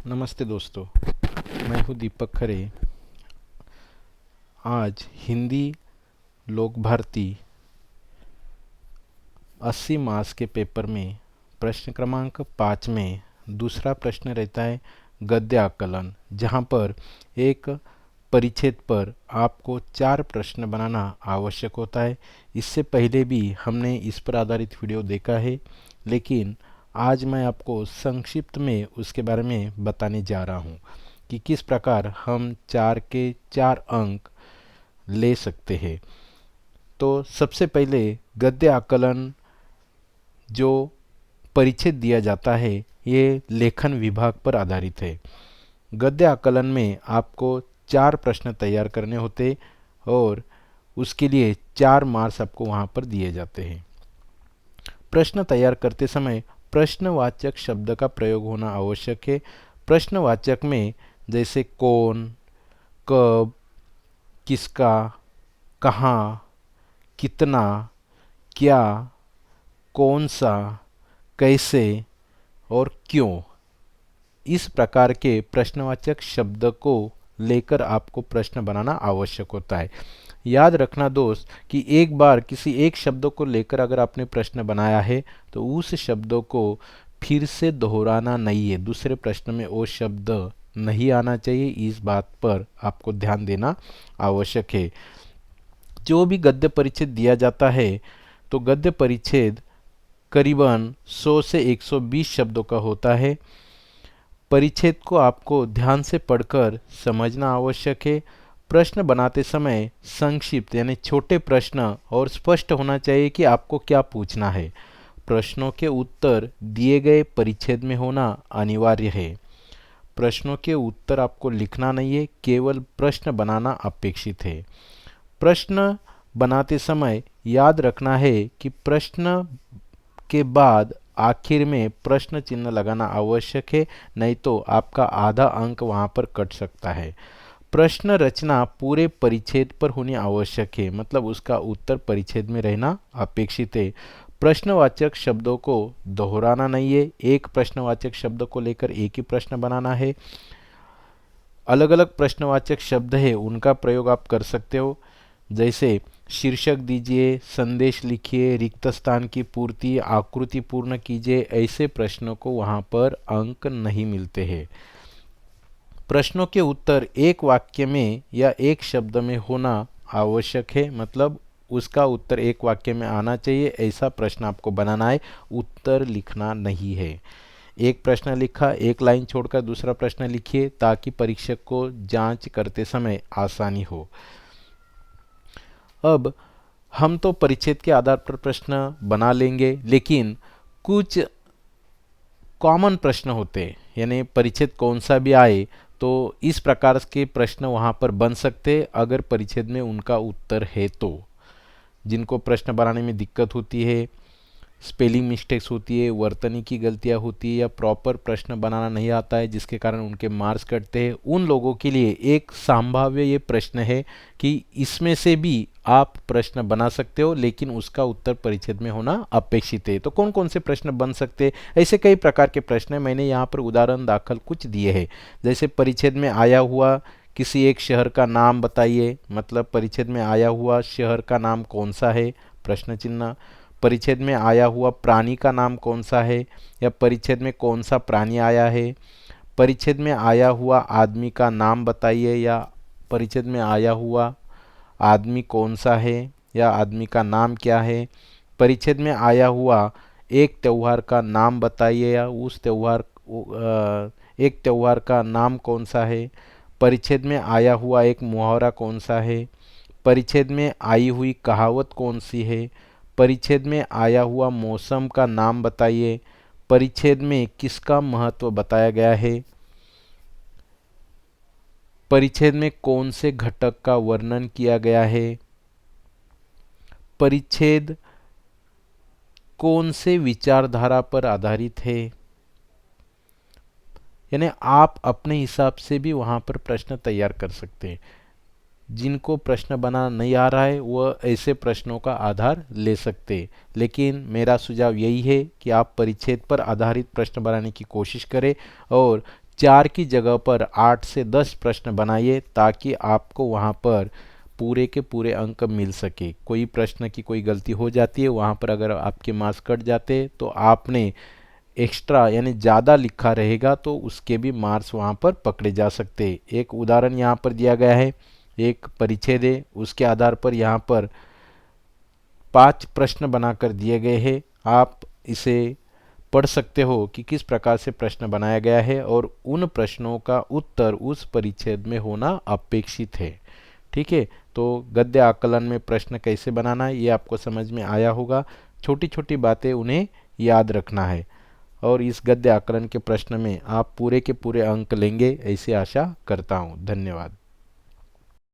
नमस्ते दोस्तों, मैं हूँ दीपक खरे। आज हिंदी लोक भारती 80 मार्क्स के पेपर में प्रश्न क्रमांक 5 में दूसरा प्रश्न रहता है गद्य आकलन, जहाँ पर एक परिच्छेद पर आपको 4 प्रश्न बनाना आवश्यक होता है। इससे पहले भी हमने इस पर आधारित वीडियो देखा है, लेकिन आज मैं आपको संक्षिप्त में उसके बारे में बताने जा रहा हूँ कि किस प्रकार हम 4 के 4 अंक ले सकते हैं। तो सबसे पहले गद्य आकलन जो परिच्छेद दिया जाता है ये लेखन विभाग पर आधारित है। गद्य आकलन में आपको 4 प्रश्न तैयार करने होते और उसके लिए 4 मार्क्स आपको वहाँ पर दिए जाते हैं। प्रश्न तैयार करते समय प्रश्नवाचक शब्द का प्रयोग होना आवश्यक है। प्रश्नवाचक में जैसे कौन, कब, किसका, कहाँ, कितना, क्या, कौन सा, कैसे और क्यों, इस प्रकार के प्रश्नवाचक शब्द को लेकर आपको प्रश्न बनाना आवश्यक होता है। याद रखना दोस्त कि एक बार किसी एक शब्द को लेकर अगर आपने प्रश्न बनाया है तो उस शब्दों को फिर से दोहराना नहीं है। दूसरे प्रश्न में वो शब्द नहीं आना चाहिए, इस बात पर आपको ध्यान देना आवश्यक है। जो भी गद्य परिच्छेद दिया जाता है तो गद्य परिच्छेद करीबन 100 से 120 शब्दों का होता है। परिच्छेद को आपको ध्यान से पढ़कर समझना आवश्यक है। प्रश्न बनाते समय संक्षिप्त यानी छोटे प्रश्न और स्पष्ट होना चाहिए कि आपको क्या पूछना है। प्रश्नों के उत्तर दिए गए परिच्छेद में होना अनिवार्य है। प्रश्नों के उत्तर आपको लिखना नहीं है, केवल प्रश्न बनाना अपेक्षित है। प्रश्न बनाते समय याद रखना है कि प्रश्न के बाद आखिर में प्रश्न चिन्ह लगाना आवश्यक है, नहीं तो आपका आधा अंक वहाँ पर कट सकता है। प्रश्न रचना पूरे परिच्छेद पर होनी आवश्यक है, मतलब उसका उत्तर परिच्छेद में रहना अपेक्षित है। प्रश्नवाचक शब्दों को दोहराना नहीं है, एक प्रश्नवाचक शब्द को लेकर एक ही प्रश्न बनाना है। अलग अलग प्रश्नवाचक शब्द है उनका प्रयोग आप कर सकते हो, जैसे शीर्षक दीजिए, संदेश लिखिए, रिक्त स्थान की पूर्ति, आकृति पूर्ण कीजिए। ऐसे प्रश्नों को वहाँ पर अंक नहीं मिलते हैं। प्रश्नों के उत्तर एक वाक्य में या एक शब्द में होना आवश्यक है, मतलब उसका उत्तर एक वाक्य में आना चाहिए, ऐसा प्रश्न आपको बनाना है, उत्तर लिखना नहीं है। एक प्रश्न लिखा, एक लाइन छोड़कर दूसरा प्रश्न लिखिए ताकि परीक्षक को जांच करते समय आसानी हो। अब हम तो परिच्छेद के आधार पर प्रश्न बना लेंगे, लेकिन कुछ कॉमन प्रश्न होते हैं, यानी परिच्छेद कौन सा भी आए तो इस प्रकार के प्रश्न वहाँ पर बन सकते हैं अगर परिच्छेद में उनका उत्तर है तो। जिनको प्रश्न बनाने में दिक्कत होती है, स्पेलिंग मिस्टेक्स होती है, वर्तनी की गलतियाँ होती है या प्रॉपर प्रश्न बनाना नहीं आता है जिसके कारण उनके मार्क्स कटते हैं, उन लोगों के लिए एक संभाव्य ये प्रश्न है कि इसमें से भी आप प्रश्न बना सकते हो, लेकिन उसका उत्तर परिच्छेद में होना अपेक्षित है। तो कौन कौन से प्रश्न बन सकते हैं? ऐसे कई प्रकार के प्रश्न हैं, मैंने यहाँ पर उदाहरण दाखिल कुछ दिए हैं। जैसे परिच्छेद में आया हुआ किसी एक शहर का नाम बताइए, मतलब परिच्छेद में आया हुआ शहर का नाम कौन सा है, प्रश्न चिन्ह। परिच्छेद में आया हुआ प्राणी का नाम कौन सा है या परिच्छेद में कौन सा प्राणी आया है। परिच्छेद में आया हुआ आदमी का नाम बताइए या परिच्छेद में आया हुआ आदमी कौन सा है या आदमी का नाम क्या है। परिच्छेद में आया हुआ एक त्यौहार का नाम बताइए या उस त्यौहार एक त्यौहार का नाम कौन सा है। परिच्छेद में आया हुआ एक मुहावरा कौन सा है। परिच्छेद में आई हुई कहावत कौन सी है। परिच्छेद में आया हुआ मौसम का नाम बताइए। परिच्छेद में किसका महत्व बताया गया है। परिच्छेद में कौन से घटक का वर्णन किया गया है। परिच्छेद कौन से विचारधारा पर आधारित है। यानी आप अपने हिसाब से भी वहाँ पर प्रश्न तैयार कर सकते हैं। जिनको प्रश्न बनाना नहीं आ रहा है वह ऐसे प्रश्नों का आधार ले सकते हैं, लेकिन मेरा सुझाव यही है कि आप परिच्छेद पर आधारित प्रश्न बनाने की कोशिश करें और 4 की जगह पर 8 से 10 प्रश्न बनाइए ताकि आपको वहाँ पर पूरे के पूरे अंक मिल सके। कोई प्रश्न की कोई गलती हो जाती है, वहाँ पर अगर आपके मार्क्स कट जाते तो आपने एक्स्ट्रा यानी ज़्यादा लिखा रहेगा तो उसके भी मार्क्स वहाँ पर पकड़े जा सकते। एक उदाहरण यहाँ पर दिया गया है, एक परिच्छेद है, उसके आधार पर यहाँ पर 5 प्रश्न बनाकर दिए गए हैं। आप इसे पढ़ सकते हो कि किस प्रकार से प्रश्न बनाया गया है और उन प्रश्नों का उत्तर उस परिच्छेद में होना अपेक्षित है। ठीक है, तो गद्य आकलन में प्रश्न कैसे बनाना है ये आपको समझ में आया होगा। छोटी छोटी बातें उन्हें याद रखना है और इस गद्य आकलन के प्रश्न में आप पूरे के पूरे अंक लेंगे ऐसी आशा करता हूँ। धन्यवाद।